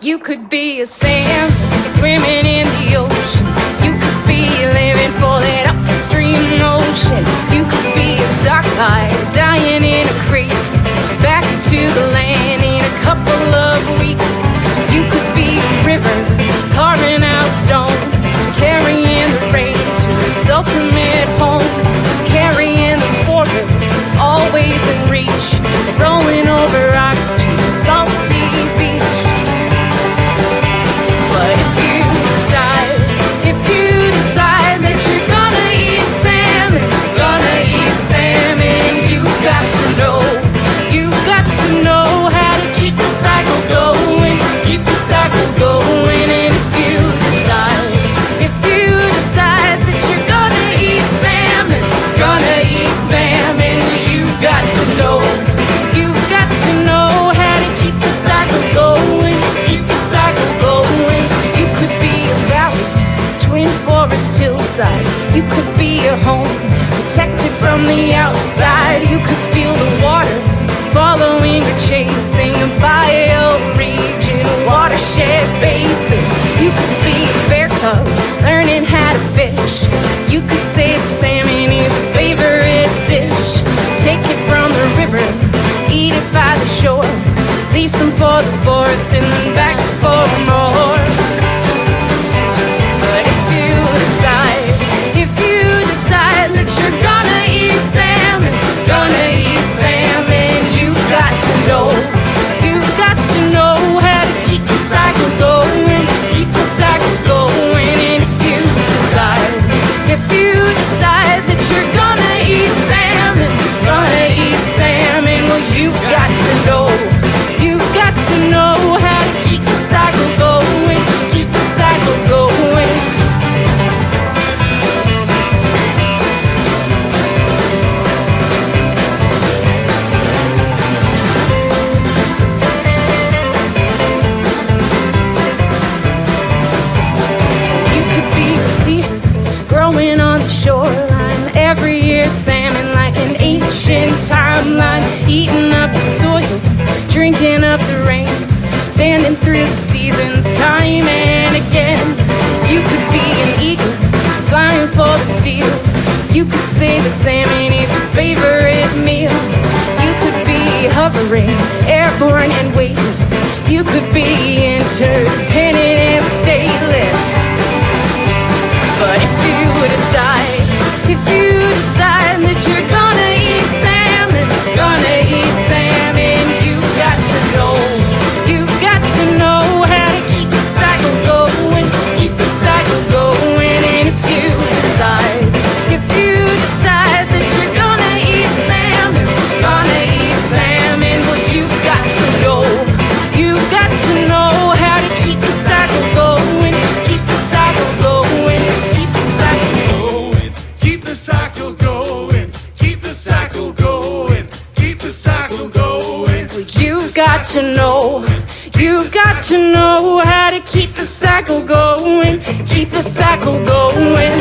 You could be a salmon swimming in the ocean. You could be living for that upstream motion. You could be a sockeye dying in a creek, back to the land in a couple of weeks. You could be a river carving out stone, carrying the rain to its ultimate home, carrying the forest always in reach, rolling over rocks to a salty beach. But if you decide that you're gonna eat salmon, you've got to know how to keep the cycle going, keep the cycle going. And if you decide that you're gonna eat salmon, you've got to know how to keep the cycle going, keep the cycle going. You could be a valley, twin forest hillsides. You could be a home, protected from the outside. You could feel the water following or chasing a bioregion, a watershed basin. You could be a bear cub, learning how to fish. You could say that salmon is your favorite dish. Take it from the river, eat it by the shore, leave some for the forest and then back for more. But if you decide that you're gonna eat salmon, you've got to know how to keep the cycle going, keep the cycle going. And if you decide that you're gonna eat salmon, well, you've got to know how to keep the cycle going, keep the cycle going. You could be a seaweed growing on the shoreline, every year salmon like an ancient timeline, eating up the soil, drinking up the rain, standing through the seasons time and again. You could be an eagle flying for the steel. You could say that salmon is your favorite meal. You could be hovering, airborne and weightless. You could be interdependent and stateless. But if you decide that you're gonna eat salmon, you've got to know how to keep the cycle going, keep the cycle going. And if you decide that you're gonna eat salmon, well, you've got to know how to keep the cycle going, keep the cycle going, keep the cycle going, Keep the cycle going, keep the cycle going, keep the cycle going. Well, you've got to know how to keep the cycle going, keep the cycle going.